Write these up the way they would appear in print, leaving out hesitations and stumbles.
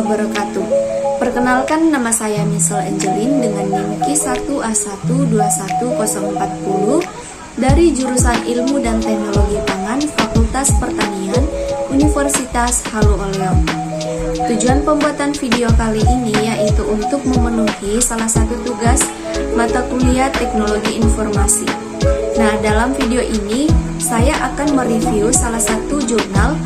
wabarakatuh. Perkenalkan, nama saya Misel Angelin dengan NIM Q1A1210410 dari jurusan Ilmu dan Teknologi Pangan Fakultas Pertanian Universitas Halu Oleo. Tujuan pembuatan video kali ini yaitu untuk memenuhi salah satu tugas mata kuliah Teknologi Informasi. Nah, dalam video ini saya akan mereview salah satu jurnal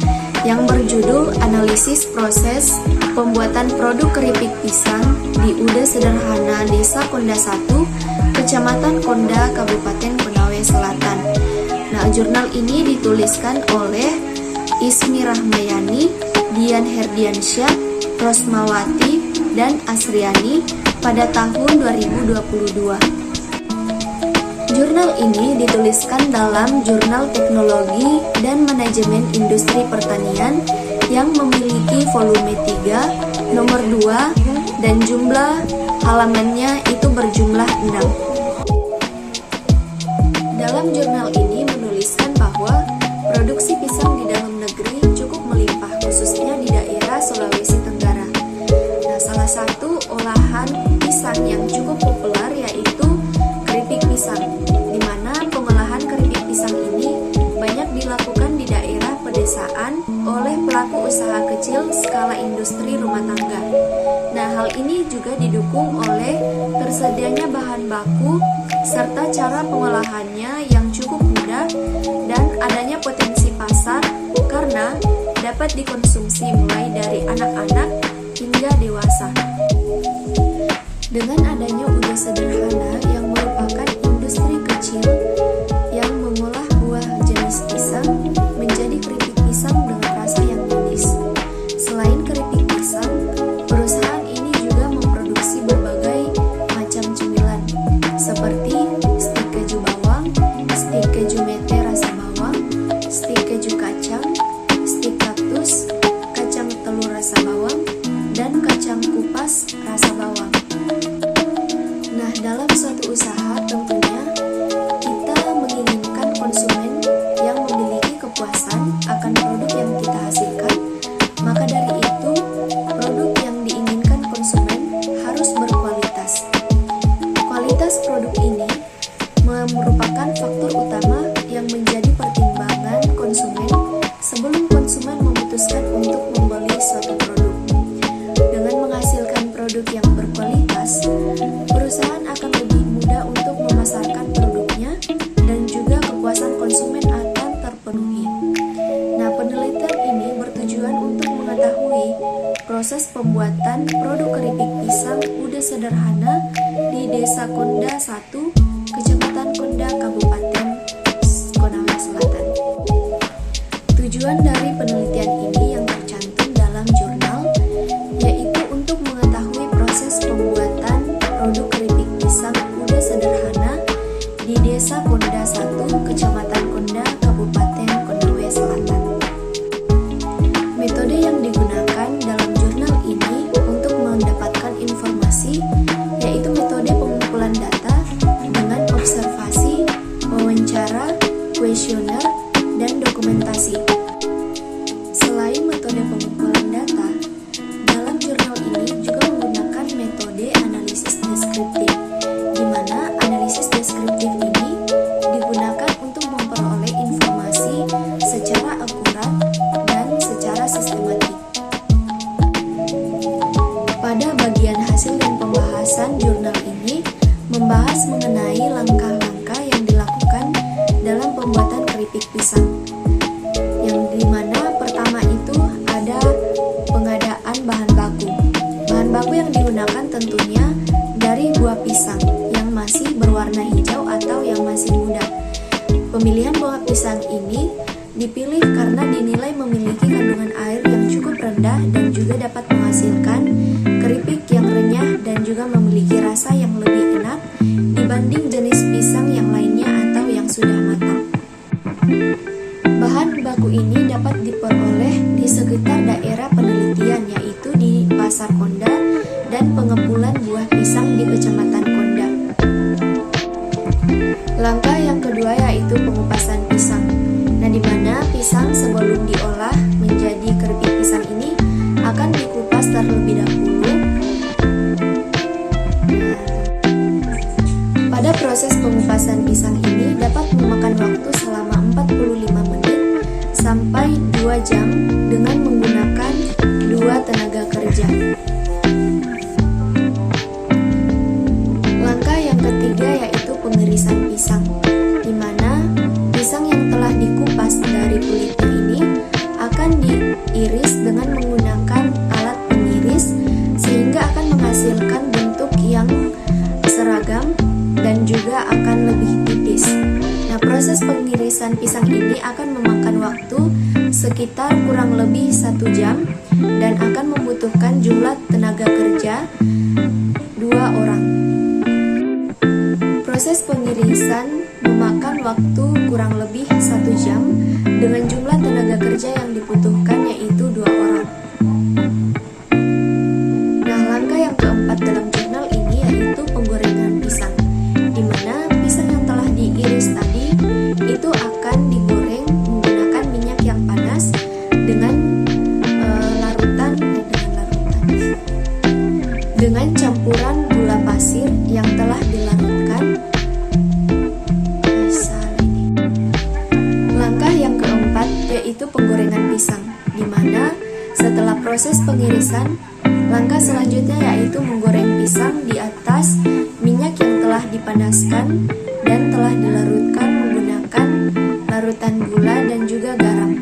yang berjudul Analisis Proses Pembuatan Produk Keripik Pisang di UD Sederhana Desa Konda 1, Kecamatan Konda, Kabupaten Konawe Selatan. Nah, jurnal ini dituliskan oleh Ismi Rahmayani, Dian Herdiansyah, Rosmawati, dan Asriani pada tahun 2022. Jurnal ini dituliskan dalam Jurnal Teknologi dan Manajemen Industri Pertanian yang memiliki volume 3, nomor 2, dan jumlah halamannya itu berjumlah 6. Dalam jurnal ini menuliskan bahwa produksi pisang di dalam negeri cukup melimpah, khususnya di daerah Sulawesi Tenggara. Nah, salah satu olahan pisang yang cukup populer yaitu keripik pisang, di mana pengolahan keripik pisang ini banyak dilakukan di daerah pedesaan oleh pelaku usaha kecil skala industri rumah tangga. Nah, hal ini juga didukung oleh tersedianya bahan baku serta cara pengolahannya yang cukup mudah dan adanya potensi pasar karena dapat dikonsumsi mulai dari anak-anak hingga dewasa. Dengan adanya UD Sederhana yang merupakan industri kecil yang mengolah buah jenis pisang menjadi keripik pisang dengan rasa yang manis. Selain keripik pisang, perusahaan ini juga memproduksi berbagai macam cemilan seperti stik keju bawang, stik keju mete rasa bawang, stik keju kacang, stik kaktus, kacang telur rasa bawang, dan kacang kupas rasa bawang. Nah, dalam suatu usaha tentunya kita menginginkan konsumen yang memiliki kepuasan akan produk yang kita hasilkan. Maka dari itu, produk yang diinginkan konsumen harus berkualitas. Kualitas produk ini merupakan faktor utama yang menjadi pertimbangan konsumen sebelum konsumen memutuskan untuk membeli suatu produk. Dengan menghasilkan produk yang berkualitas, perusahaan akan lebih mudah untuk memasarkan produknya dan juga kepuasan konsumen akan terpenuhi. Nah, penelitian ini bertujuan untuk mengetahui proses pembuatan produk keripik pisang UD Sederhana di Desa Konda 1, Kecamatan Konda, Kabupaten Konawe Selatan. Tujuan dari penelitian ini yang tercantum dalam jurnal yaitu untuk mengetahui proses pembuatan produk keripik pisang UD Sederhana di Desa Konda 1, Kecamatan Konda, Kabupaten Konawe Selatan. Metode yang digunakan dalam jurnal ini untuk mendapatkan informasi yaitu metode pengumpulan data dengan observasi, wawancara, kuesioner, dan dokumentasi. Selain metode pengumpulan data, dalam jurnal ini juga menggunakan metode analisis deskriptif, di mana analisis deskriptif ini digunakan untuk memperoleh informasi secara akurat dan secara sistematik. Pada bagian hasil dan pembahasan jurnal ini membahas mengenai langkah-langkah yang dilakukan dalam pembuatan keripik pisang, yang dimana pertama itu ada pengadaan bahan baku. Bahan baku yang digunakan tentunya dari buah pisang yang masih berwarna hijau atau yang masih muda. Pemilihan buah pisang ini dipilih karena dinilai memiliki kandungan air yang cukup rendah dan juga dapat menghasilkan keripik yang renyah dan juga memiliki rasa yang lebih enak dibanding jenis pisang yang lainnya atau yang sudah matang. Bahan baku ini dapat diperoleh di sekitar daerah penelitian yaitu di Pasar Konda dan pengepulان buah pisang di Kecamatan Konda. Langkah yang kedua yaitu pengupasan pisang. Nah, di mana pisang sebelum diolah menjadi keripik pisang ini akan dikupas terlebih pengirisan pisang ini dapat memakan waktu selama 45 menit sampai 2 jam dengan menggunakan 2 tenaga kerja. Langkah yang ketiga yaitu pengirisan pisang, di mana pisang yang telah dikupas dari kulitnya ini akan diiris dengan menggunakan alat pengiris sehingga akan menghasilkan bentuk yang seragam dan juga akan lebih tipis. Nah, proses pengirisan pisang ini akan memakan waktu sekitar kurang lebih 1 jam dan akan membutuhkan jumlah tenaga kerja 2 orang. Proses pengirisan memakan waktu kurang lebih 1 jam dengan jumlah tenaga kerja yang dibutuhkan yaitu 2 orang. Nah, langkah yang keempat dalam jurnal ini yaitu penggorengan pisang, di mana pisang yang telah diiris tadi itu akan digoreng menggunakan minyak yang panas dengan dengan campuran gula pasir yang telah dilarutkan. Langkah yang keempat yaitu penggorengan pisang, di mana setelah proses pengirisan, langkah selanjutnya yaitu menggoreng pisang di atas minyak yang telah dipanaskan dan telah dilarutkan menggunakan larutan gula dan juga garam.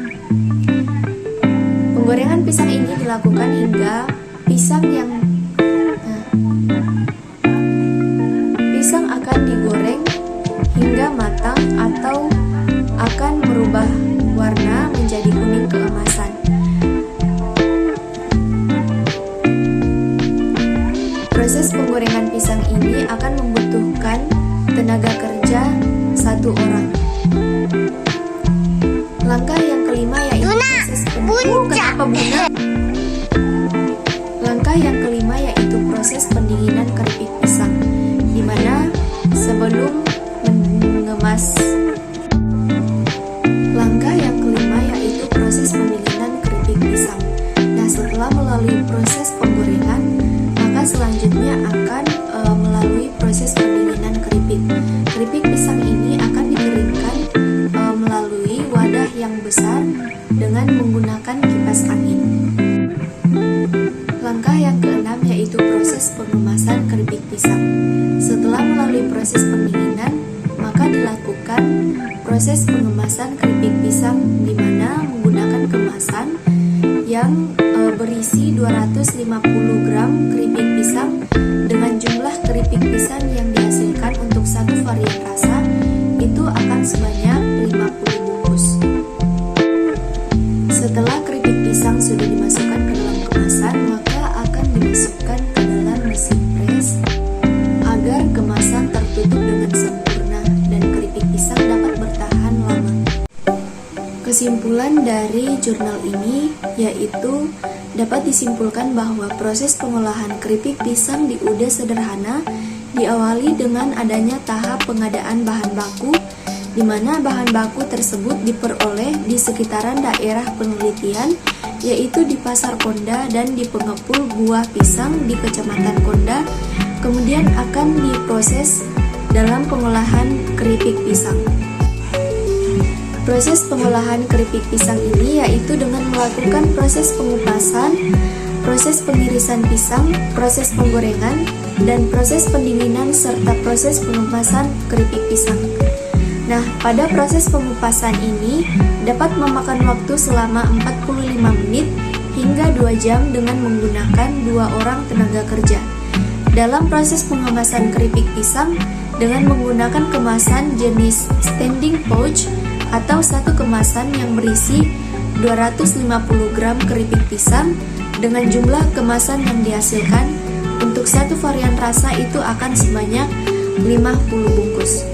Penggorengan pisang ini dilakukan hingga pisang akan digoreng hingga matang atau akan berubah warna menjadi kuning keemasan. Proses penggorengan pisang ini akan membutuhkan tenaga kerja 1 orang. Langkah yang kelima yaitu proses Langkah yang kelima yaitu proses pendinginan keripik pisang, di mana sebelum mengemas. Langkah yang kelima yaitu proses pendinginan keripik pisang. Nah, setelah melalui proses penggorengan, maka selanjutnya akan melalui proses pendinginan keripik. Keripik pisang ini akan dikeringkan melalui wadah yang besar dengan menggunakan kipas angin. Langkah yang keenam yaitu proses pengemasan keripik pisang. Setelah melalui proses pendinginan, maka dilakukan proses pengemasan keripik pisang, di mana menggunakan kemasan yang berisi 250 gram keripik pisang dengan jumlah keripik pisang yang dihasilkan untuk satu varian rasa itu akan sebanyak 50 bungkus. Setelah keripik pisang sudah dimasukkan ke dalam kemasan, maka akan dimasukkan ke dalam mesin pres agar kemasan tertutup dengan sempurna dan keripik pisang dapat bertahan lama. Kesimpulan dari jurnal ini yaitu dapat disimpulkan bahwa proses pengolahan keripik pisang di UD sederhana diawali dengan adanya tahap pengadaan bahan baku, di mana bahan baku tersebut diperoleh di sekitaran daerah penelitian, yaitu di Pasar Konda dan di pengepul buah pisang di Kecamatan Konda, kemudian akan diproses dalam pengolahan keripik pisang. Proses pengolahan keripik pisang ini yaitu dengan melakukan proses pengupasan, proses pengirisan pisang, proses penggorengan, dan proses pendinginan serta proses pengupasan keripik pisang. Nah, pada proses pengupasan ini dapat memakan waktu selama 45 menit hingga 2 jam dengan menggunakan 2 orang tenaga kerja. Dalam proses pengemasan keripik pisang dengan menggunakan kemasan jenis standing pouch atau satu kemasan yang berisi 250 gram keripik pisang dengan jumlah kemasan yang dihasilkan untuk satu varian rasa itu akan sebanyak 50 bungkus.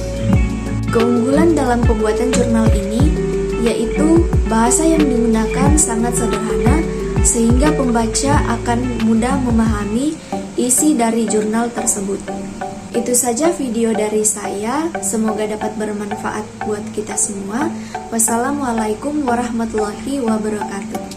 Keunggulan dalam pembuatan jurnal ini yaitu bahasa yang digunakan sangat sederhana sehingga pembaca akan mudah memahami isi dari jurnal tersebut. Itu saja video dari saya, semoga dapat bermanfaat buat kita semua. Wassalamualaikum warahmatullahi wabarakatuh.